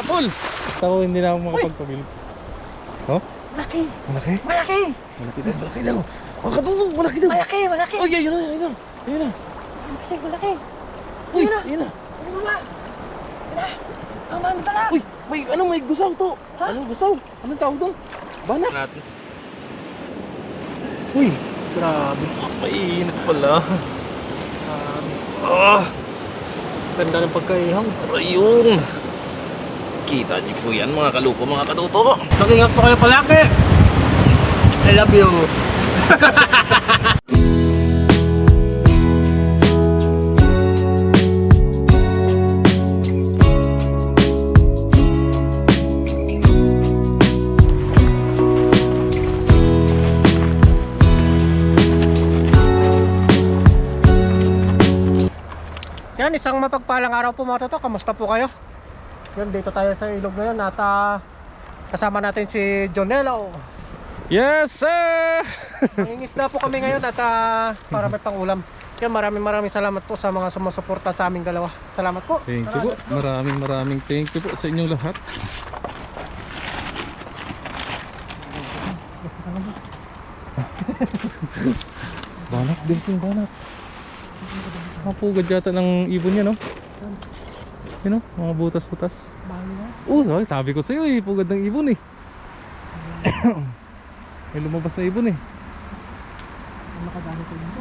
sa pool. Ako hindi na ako makapagpabili. Oh? Malaki. Malaki? Malaki. Malaki daw, malaki daw. Mga katutong, malaki daw. Malaki, malaki. Uy, ayun na, ayun na. Ayun na. Kasi malaki. Uy, Ayun na. ayun na. Ano ba? Ang mami tala. Uy, may gusaw to. Ha? Anong gusaw? Anong tawag doon? Banak. Natin. Uy, grabe. Mainit pala. Ganda ng pagkaihang. Ayun. Kita niyo po yan mga kalupo, mga katuto. Mag-ingat po kayo palaki. I love you. Yan, isang mapagpalang araw po mga toto. Kamusta po kayo? Yan, dito tayo sa ilog ngayon at kasama natin si Jonelo. Yes, sir! Nangingisda po kami ngayon at para may pangulam. Yan, maraming salamat po sa mga sumusuporta sa aming dalawa. Salamat po. Thank you po. Maraming thank you po sa inyong lahat. Banak, din banak. Mapugad yata ng ibon niya, no? Yun, no? Mga butas-butas. Sabi ko sa'yo eh, pugad ng ibon eh. May lumabas na ibon eh. Makadami ko dito.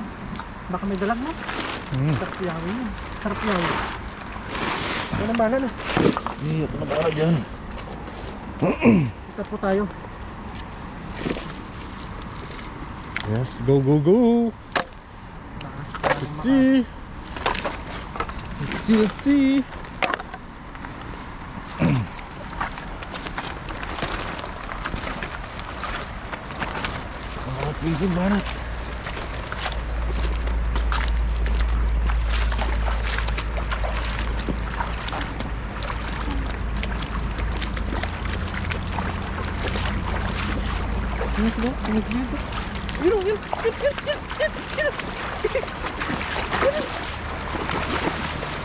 Baka may dalag mo. Sarap yawin yun. Sarap yawin. Ano naman ano? Iyok na baka dyan. Sikat po tayo. Yes, go, go, go! Let's see! Let's see! Pwede banat.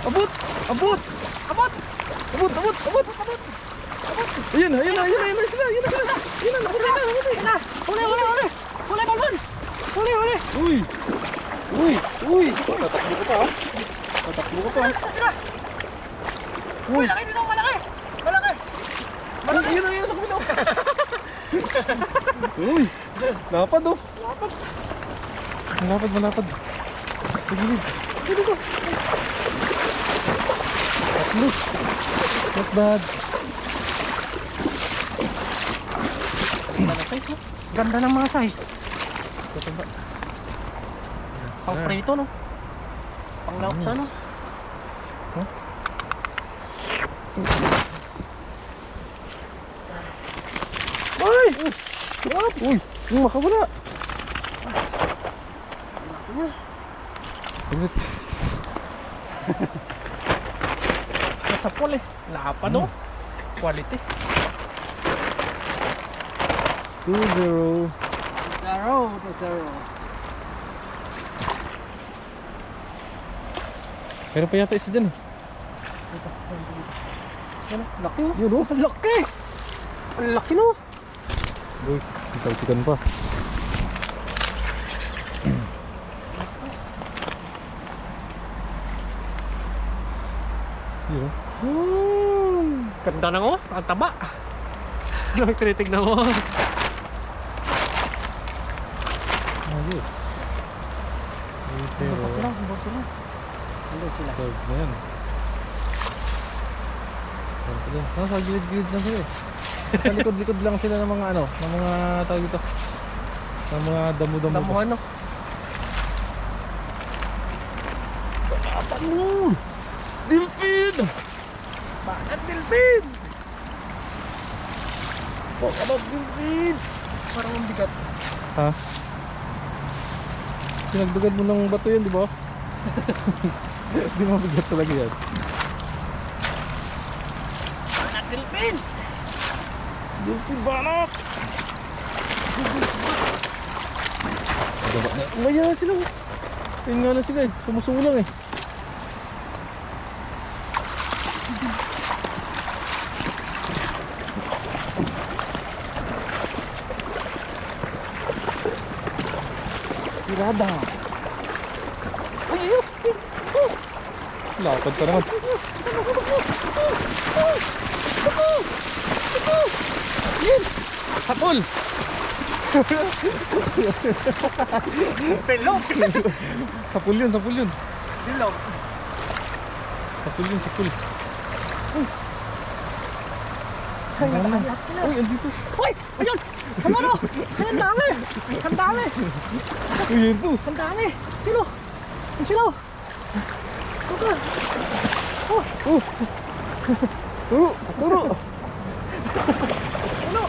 Abot! Abot! Abot! Abot! Abot! Abot! Abot! Ayun na sila! Ayun na sila! Huli na! Huli, balon! Huli! Uy! Uy! Uy! Tatakbo ko pa ha? Tatakbo ko pa ha? Sila! Uy, laki dito! Malaki! Ayun sa kumilaw! Uy! Lapad oh! Malapad! Pagilid! Dito! Tatlo! Not bad! Ganda ng size, no? Ganda ng mga size. Pang prito, no? Pang lautsa, no? Huh? Uy! Uy! Makawala! Exit! Nasa pool eh. Lapad, no? Quality. 2-0. 0-0. Meron pa yata isa dyan eh. Ano? Laki, oh. Yun oh! Ang laki! Ang laki, no? Uy! Itaw-tikan pa. Yun oh. Ganda na, oh. Ang taba. Ano may tinitignan mo? Ayos. Hambot sila. Hambot sila. Tawag na yan. Nasa gilid-gilid lang sila eh. Sa likod-likod lang sila ng mga ano, ng mga tawag dito. Ng mga damo-damo. Damuhan, no? Banatan mo! Dilphin! Bakit Dilphin? Banat Dilphin! Parang ang bigat. Ha? Sinagdagan mo ng bato yan, di ba? Di mabigat talaga yan. Bakit Dilphin? Dilphin banat! Umaya na sila. Ayun nga lang sila eh. Sumusulang eh. Rada. Ay, ayun. Lapad pa naman. Yan. Sapol! Pelog. Sapul yun, sapul yun. Bilog. Sapul yun, sapul. Ay, nakakalat sila. Uy, andito. Uy! Ayun! Ano ano? Ay, ang dami! Ang dami! Uy, yun to. Ang dami! Silo! Ang silo! Tuka! Turo, turo. Ano?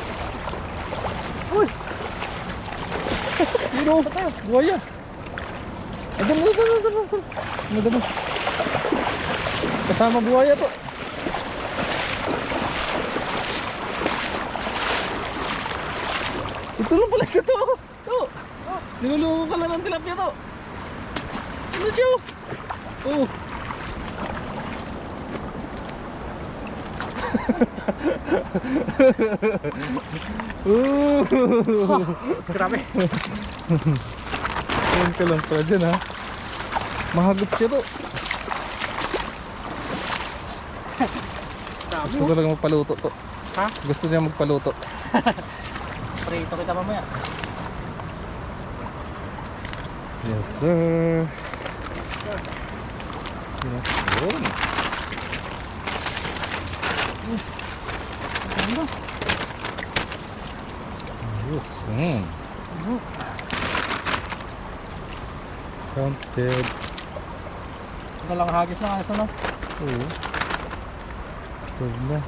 Uy! Yun o. Buhaya. Adam, adam. Madami. Kasama buhaya to. Ito lang pala siya to. To. Nilulungo ka lang ng tilapia to. Ano siya? Oh. Grabe! Ayan ka lang pala dyan ha. Mahagop siya to. Grabe Gusto talaga magpaluto to. Ha? Gusto niya magpaluto. Prito kita mamaya. Yes sir. Sir. Yun. Ano? Ayos. Mhm. Counted. Dalang hagis na ayos na. Oo. Solve na.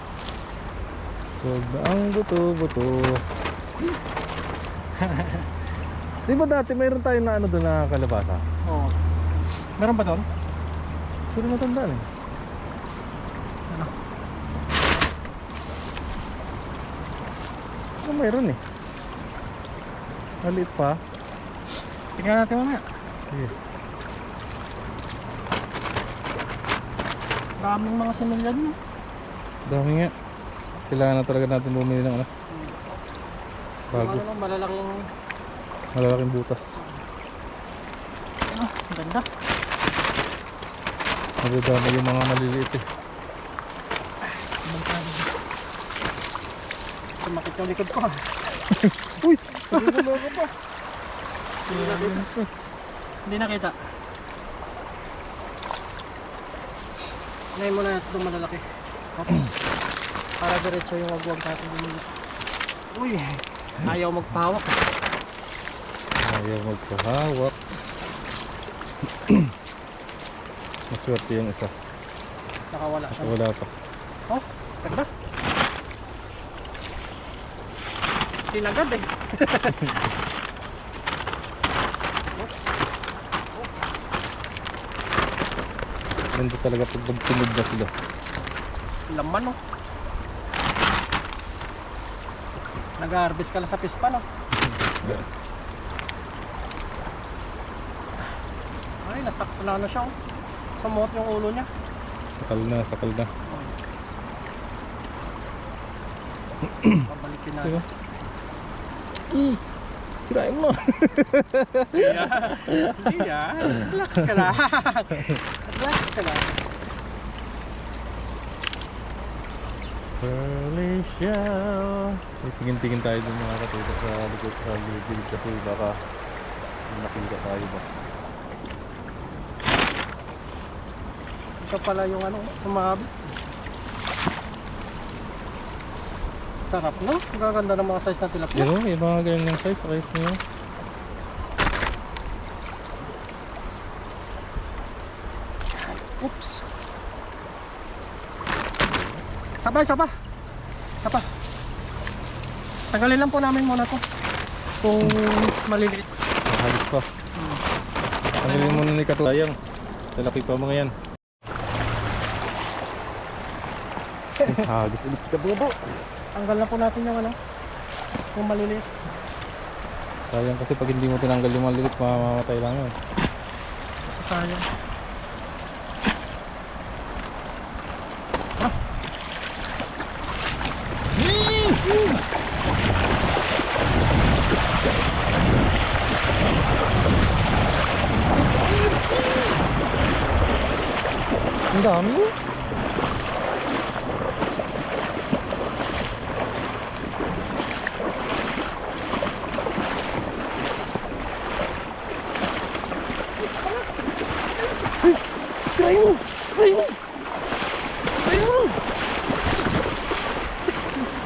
Solve na ang buto-buto. Di ba dati mayroon tayo na ano doon na kalabasa? Oo. Meron ba doon? Pero matandaan eh. Ano? Ano mayroon eh. Maliit pa. Tingnan natin mamaya. Sige. Maraming mga sinulyan mo. Dami nga. Kailangan na talaga natin bumili ng ano. Bago. Ano naman, malalaking... Malalaking butas. Ano, ang ganda. Magdadama yung mga maliliit eh. Sumakit yung likod ko ha. Uy! Naguloko pa. Hindi nakita. Unahin mo na itong malalaki. Tapos, para diretso yung wagwag natin bumili. Uy! Ayaw magpahawak. Ayaw magpahawak. Maswerte yung isa. Saka wala siya. Wala pa. Oh, ganda. Sinagad eh. Oops. Ganda talaga pag magtunog na sila. Laman oh. Nag-harvest ka lang sa pispa no? Ay, nasakto na ano siya oh. Sumuot yung ulo niya. Sakal na, sakal na. Pabalikin na. Diba? Kirain mo. Hindi yan. Relax ka lang. Relax ka lang. Pearly shell. Tingin-tingin tayo dun mga katuto sa likod sa gilid kasi baka nakita tayo ba. Ito pala yung ano, sumabit. Sarap no? Ang gaganda ng mga size na tilapia. Yun o, yung mga ganyan yung size niya. Oops. Sapa, sapa. Sapa. Tagalin lang po namin muna to. Kung maliliit. Halos pa. Tanggalin mo na ni katuto. Sayang. Lalaki pa mga yan. Hagis ulit si katuto. Tanggal na po natin yung ano. Kung maliliit. Sayang kasi pag hindi mo tinanggal yung maliit, mamamatay lang yun. Sayang. Ang dami oh. Try mo! Try mo! Try mo!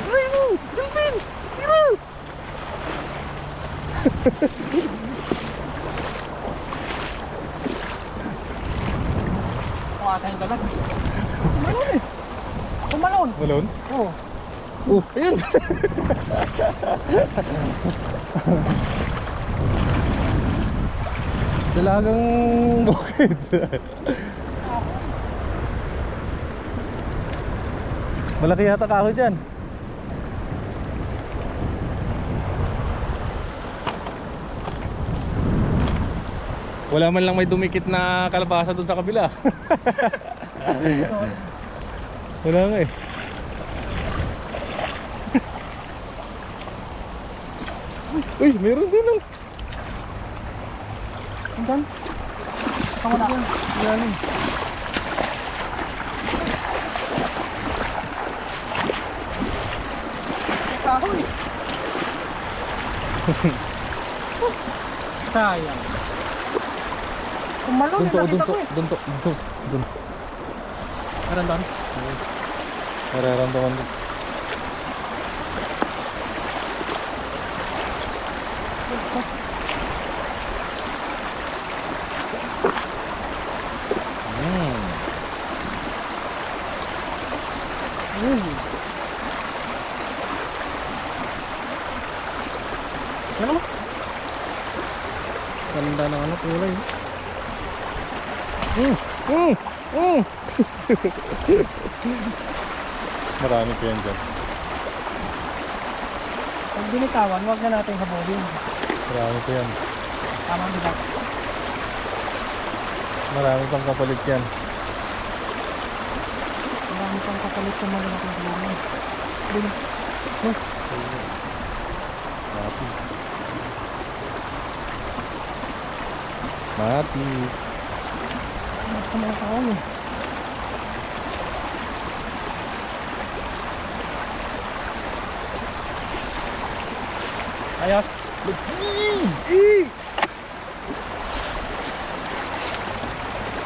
Try mo! Delphin! Tira! Kuha tayong dalag. Kumalon eh. Kumalon. Malon? Oo. Oh, ayun! Dalagang bukid. Malaki yata kahoy dyan. Wala man lang may dumikit na kalabasa dun sa kabila. Wala nga eh. Uy, meron din oh. Hanggang? Kamu na. Yan. Kahoy. Sayang. Kumalon Dunto, yung nakita dunto, ko eh. dunto, dunto, dunto. Meron doon? Nararamdaman ko. Ano? Ganda ng ano kulay. Marami pa yan dyan. Pag binitawan, huwag na natin habulin. Marami pa yan. Tama di ba? Marami pang kapalit yan. Marami pang kapalit sa mga natin habulin. Dito. Mati. Mati. Sa mga kaon eh. Ayos.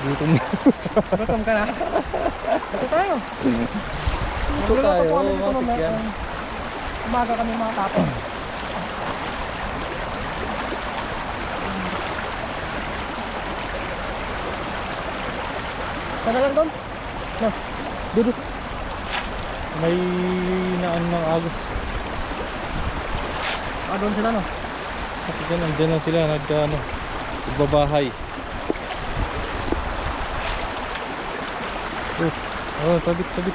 Gutom na. Gutom ka na? Ito tayo. Ito tayo. Matik yan. Umaga kami mga tapos. Sana lang doon? No. Dudut. May naan ng agos. Ah, doon sila no? Kasi dyan, andyan na sila. Nagbabahay. Oh, sabit, sabit.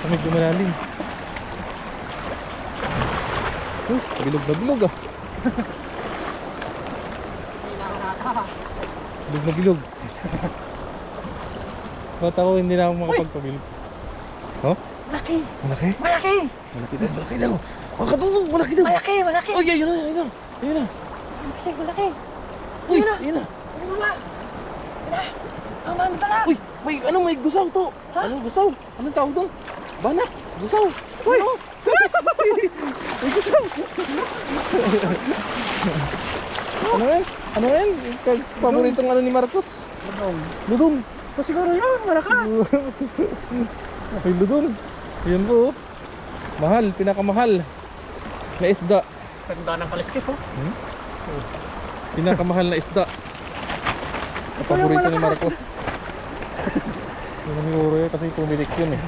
Medyo malalim. Bilog na bilog ah. Bilog na bilog. Ba't ako hindi na ako makapagpabilog? Oh? Malaki! Malaki? Malaki! Malaki daw, malaki daw. Makatulog, malaki daw. Malaki! Malaki! Oh, yun na, yun na. Yun na. Kasi malaki! Uy, Yun na. yun na. Ano ba? Ang mami tala! Uy, may gusaw to. Ha? Anong gusaw? Anong tawag doon? Banak, gusaw. Uy! Ano? May gusaw. Ano yan? Ano yan? Paboritong ano ni Marcos? Ludong. Ludong. So siguro yun, malakas! Ay, ludong. Ayan po. Oh. Mahal, pinakamahal na isda. Ganda ng kaliskis oh. Pinakamahal na isda. Paborito ni Marcos. Yun ang siguro yun kasi pumitik yun eh.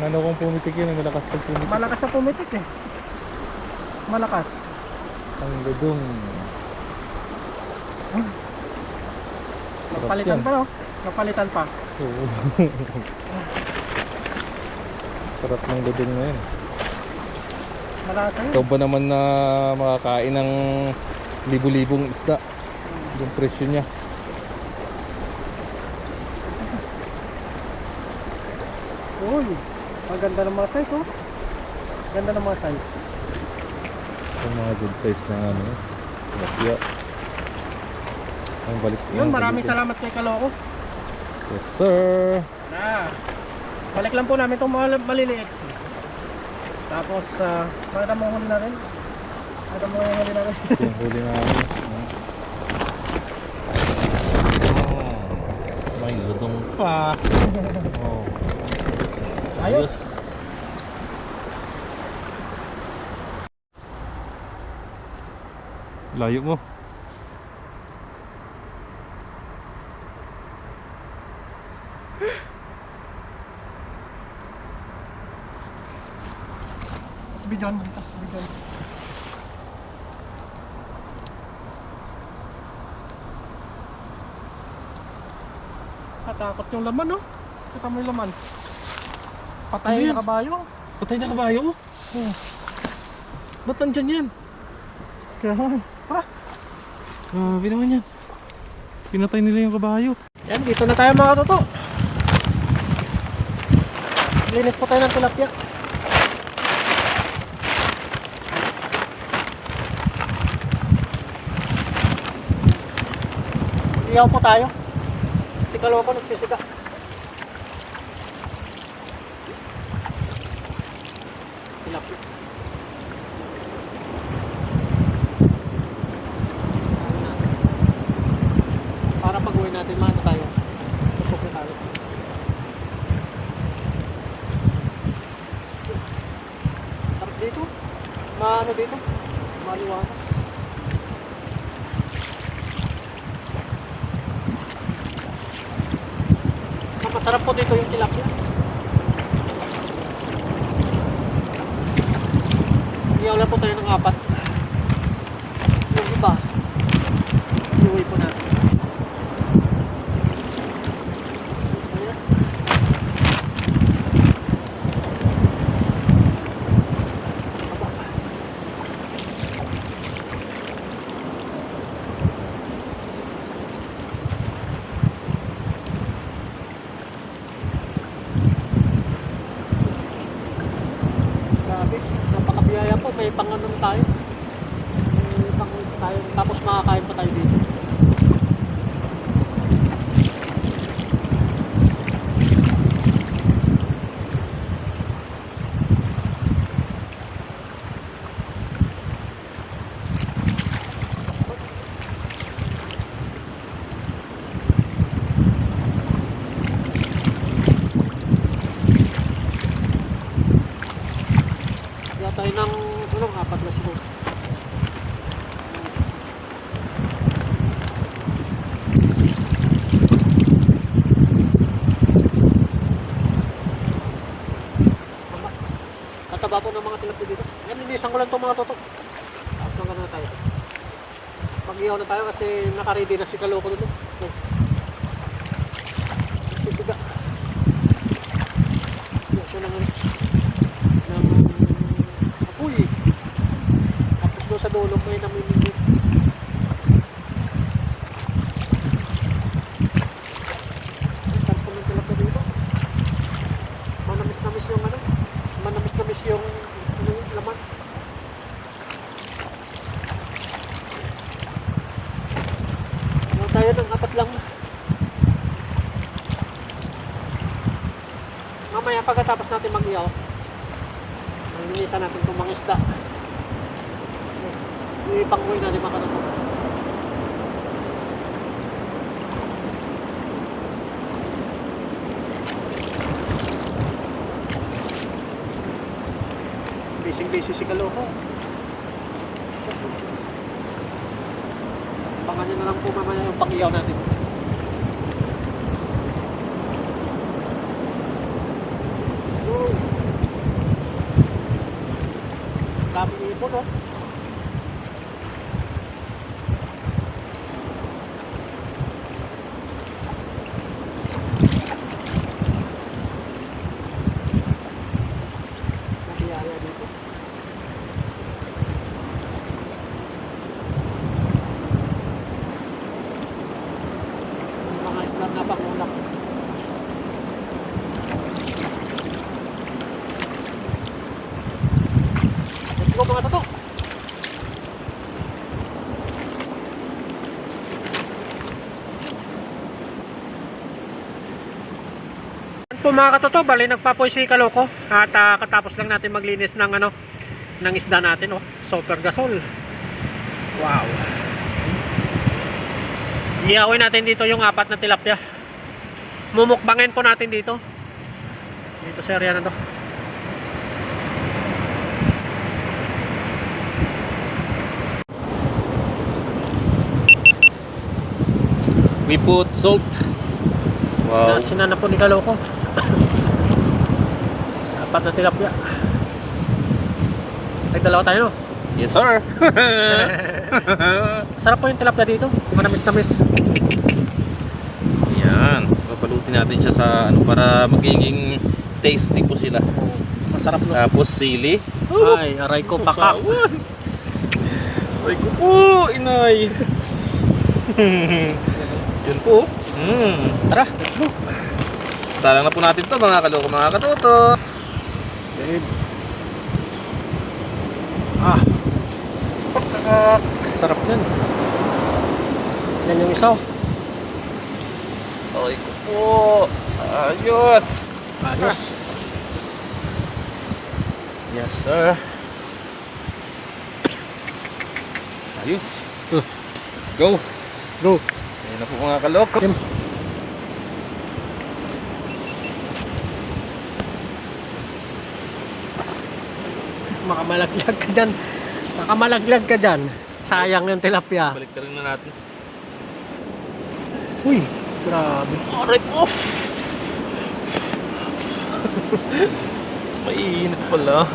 Ano kung pumitik yun, ang malakas pag pumitik. Malakas sa pumitik eh. Malakas. Ang ludong. Napalitan pa no? Napalitan pa. Oo. Sarap ng ludong na yun. Malasa yun. Ikaw ba naman na makakain ng libu-libong isda? Yung presyo niya. Uy, ang ganda ng mga size, oh. Ganda ng mga size. Yung mga good size na ano. Tilapia. Ang balik. Yun, maraming salamat kay Kaloko. Yes sir. Na, balik lang po namin itong mga maliliit. Tapos, makita mo huli na rin. Makita mo huli na rin. Yung huli namin. May ludong pa. Oh. Ayos. Layo mo. Si Bijon dito, si Bijon. Katakot yung laman, no? Kita mo yung laman. Patay Ano yan? na kabayo. Patay na kabayo? Oh. Ba't nandyan yan? Kaya, ha? Grabe naman yan. Pinatay nila yung kabayo. Yan, dito na tayo mga toto. Linis po tayo ng tilapia. Iyaw po tayo. Si Kaloko nagsisiga. Tilapia. Para pag uwi natin, maano tayo? Tusok na tayo. Sarap dito. Maano dito? Maliwanas. Masarap po dito yung tilapia. Iyaw lang po tayo ng 4. Yung iba, iuwi po natin. Ayan. Aba. Grabe, napakabiyaya po. May panganom tayo. May panganom tayo. Tapos makakain pa tayo dito. Kaya tayo ng 4 na siguro. Tama. Tataba po ng mga tilapia dito. Yan, linisan ko lang itong mga toto. Tapos lang na tayo. Mag-ihaw na tayo kasi naka-ready na si Kaloko dito. Nice. Sisiga. Siga siya ng apoy. Tapos doon sa dulo may namimigit. Saan po ng tilapia dito? Manamis-namis yung ano? Manamis-namis yung ano yung laman. Ano tayo ng 4 lang. Mamaya pagkatapos natin mag-iyaw, linisan natin itong mga isda. Ipang-uwi natin mga katoto. Busy si Kaloko. Abangan nyo na lang po mamaya yung pang-iyaw natin. Let's go! Daming ipon, oh. Nabiyaya dito. go mga toto. Yan po mga katoto, bali nagpapoy si Kaloko at katapos lang natin maglinis ng ng isda natin, super gasol. Wow. Iyawin natin dito yung 4 na tilapia. Mumukbangin po natin dito. Dito sa area na to. We put salt. Wow. Nasinan na po ni Kaloko. 4 na tilapia. Ay, dalawa tayo, no? Yes, sir. Sarap po yung tilapia dito. Manamis-namis. Yan. Papalutin natin siya sa para magiging tasty po sila. Masarap, no? Tapos sili. Ay, aray ko, pakak. Aray ko po, inay. Yun po. Tara, let's go. Salang na po natin to mga kaloko, mga katoto. Sarap yan. Yan yung isa. Aray ko po. Ayos. Ayos. Yes, sir. Ayos. Let's go. Go. Ayan na po mga kaloko. Makamalaglag ka dyan. Makamalaglag ka dyan. Sayang yung tilapia. Balik na rin na natin. Uy, grabe. Aray po. Mainit pala.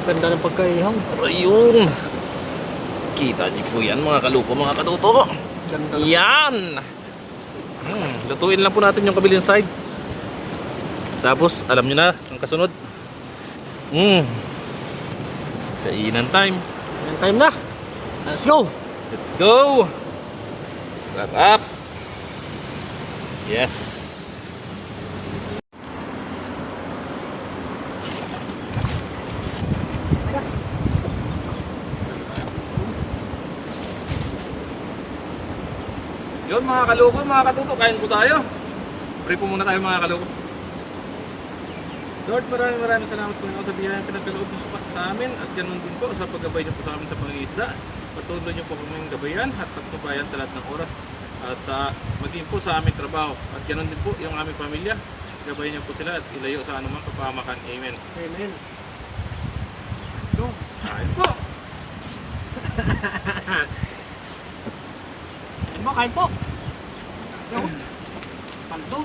Ganda ng pagkaihaw. Aray yun. Kita niyo po yan mga kaloko, mga katoto. Ganda. Yan. Lutuin lang po natin yung kabilang side. Tapos alam nyo na ang kasunod. Kainan time. Yan time na. Let's go. Let's go. Sarap. Yes. Yun mga kaloko, mga katuto, kain po tayo. Pray po muna tayo mga kaloko. Lord, maraming salamat po sa biyayang pinagkaloob niyo sa amin at ganun din po sa paggabay niyo po sa amin sa pangingisda. Patuloy niyo po kaming gabayan at pagpapayan sa lahat ng oras at sa maging po sa aming trabaho at ganun din po yung aming pamilya. Gabayan niyo po sila at ilayo sa anumang kapahamakan. Amen. Amen. Let's go. Kain po! Kain mo, kain po. Yo. Paldo.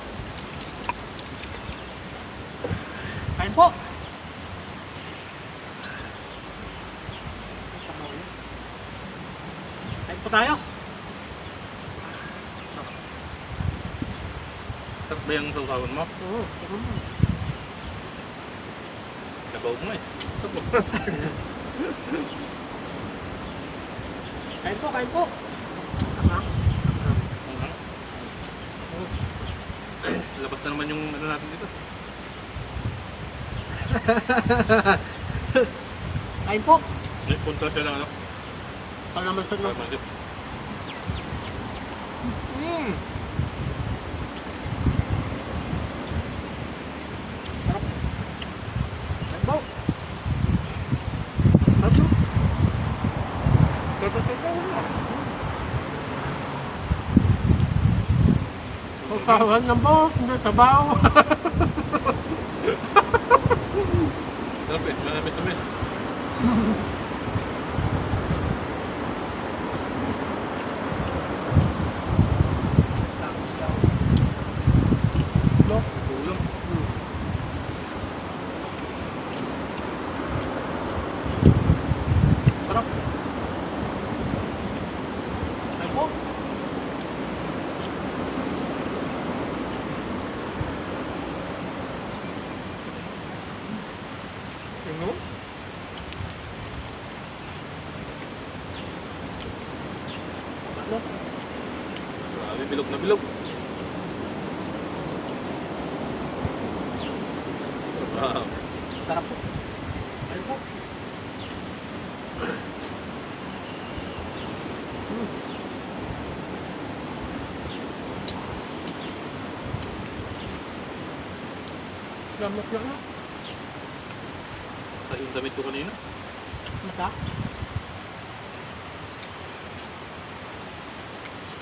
Kain po. Kain po tayo. Sarap ba yung sausawan mo? Oo, tingnan mo. Sabaw mo eh. Sabaw. Kain po, kain po. Tama. Labas na naman yung ano natin dito. Kain po. May punta siya lang ano. Para naman ito. Pagmandip. Sarap. Kain po. Sarap po. Kawan ng boss, hindi sabaw. Sarap eh, manamis-namis. No? Sulam. Sarap. Kain po. Ano? Ano? Grabe, bilog na bilog. Sarap. Sarap po. Ayun po. Gamot na. Sa yung damit ko kanina. Masa?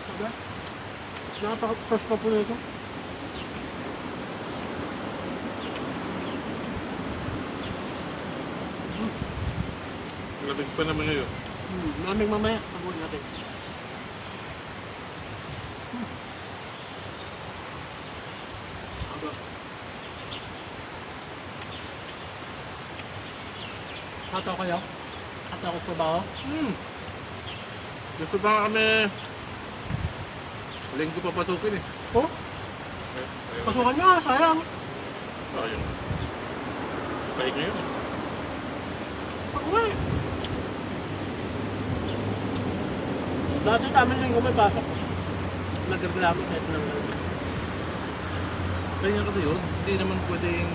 Sabi? Nakapaka-sauce pa po nito. Labig pa naman ngayon. Malamig mamaya. Tabuhin natin. Aba. Hataw kayo? Hataw ko pa ba ako? Gusto ba kami linggo papasukin eh. Oh, pasukan nyo. Sayang. Ayun. Paig ngayon. Ako nga eh. Dati sa amin linggo may pasok. Nagreklamo na ito ng Kaya kasi yun, hindi naman pwedeng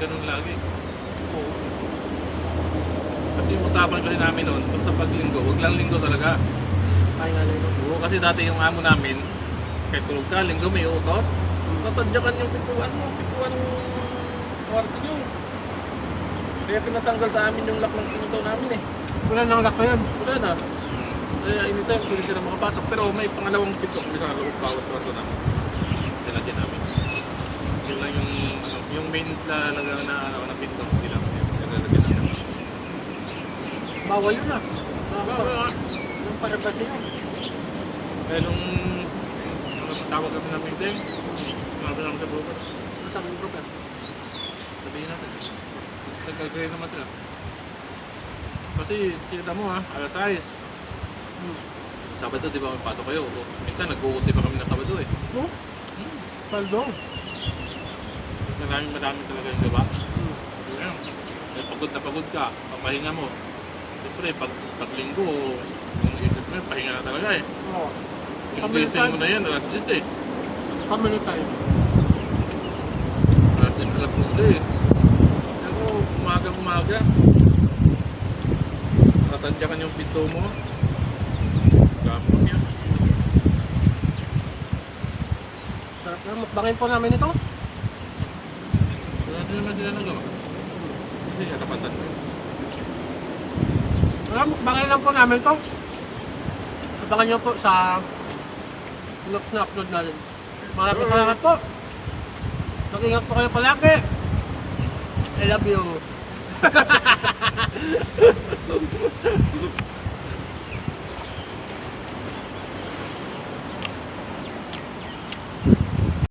ganun lagi. Oo. Kasi yung usapan kasi namin noon, basta pag linggo, huwag lang linggo talaga. Kaya nga lang. Oo, kasi dati yung amo namin, kahit tulog ka, linggo may utos, tatadyakan yung pintuan mo, pintuan ng kwarto nyo. Kaya pinatanggal sa amin yung lock ng pinto namin eh. Wala nang lock na yan. Wala na. Kaya anytime pwede sila makapasok. Pero may pangalawang pinto kami sa loob bawat kwarto namin. Nilagyan namin. Yun lang yung main talaga na pinto. Hindi lang. Nilagyan namin. Bawal yun ah. Bawal. Yung parabasi yun. Kaya nung tawag kami ng meeting, sinabi namin sa broker. Sabi ng broker. Sabihin natin. Nag-agree naman sila. Kasi kita mo ha, alas 6. Sabado di ba may pasok kayo? O, minsan nag-uuti pa kami ng Sabado eh. Oh? Paldo. Madami talaga yung gawa. Ayun. Eh, pagod na pagod ka, papahinga mo. Siyempre, pag linggo, yung isip mo, pahinga na talaga eh. Oo. Yung gising mo na yan, alas 10 eh. Family time. Alas 10, alas 11 eh. Pero umaga, tatandyakan yung pinto mo. Gapon yan. Sarap na. Mukbangin po namin ito. Wala din naman sila nagawa. Kasi katapatan ko. Wala, mukbangin lang po namin ito. Abangan nyo po sa next na upload natin. Maraming salamat po. Mag-ingat po kayo palagi. I love you.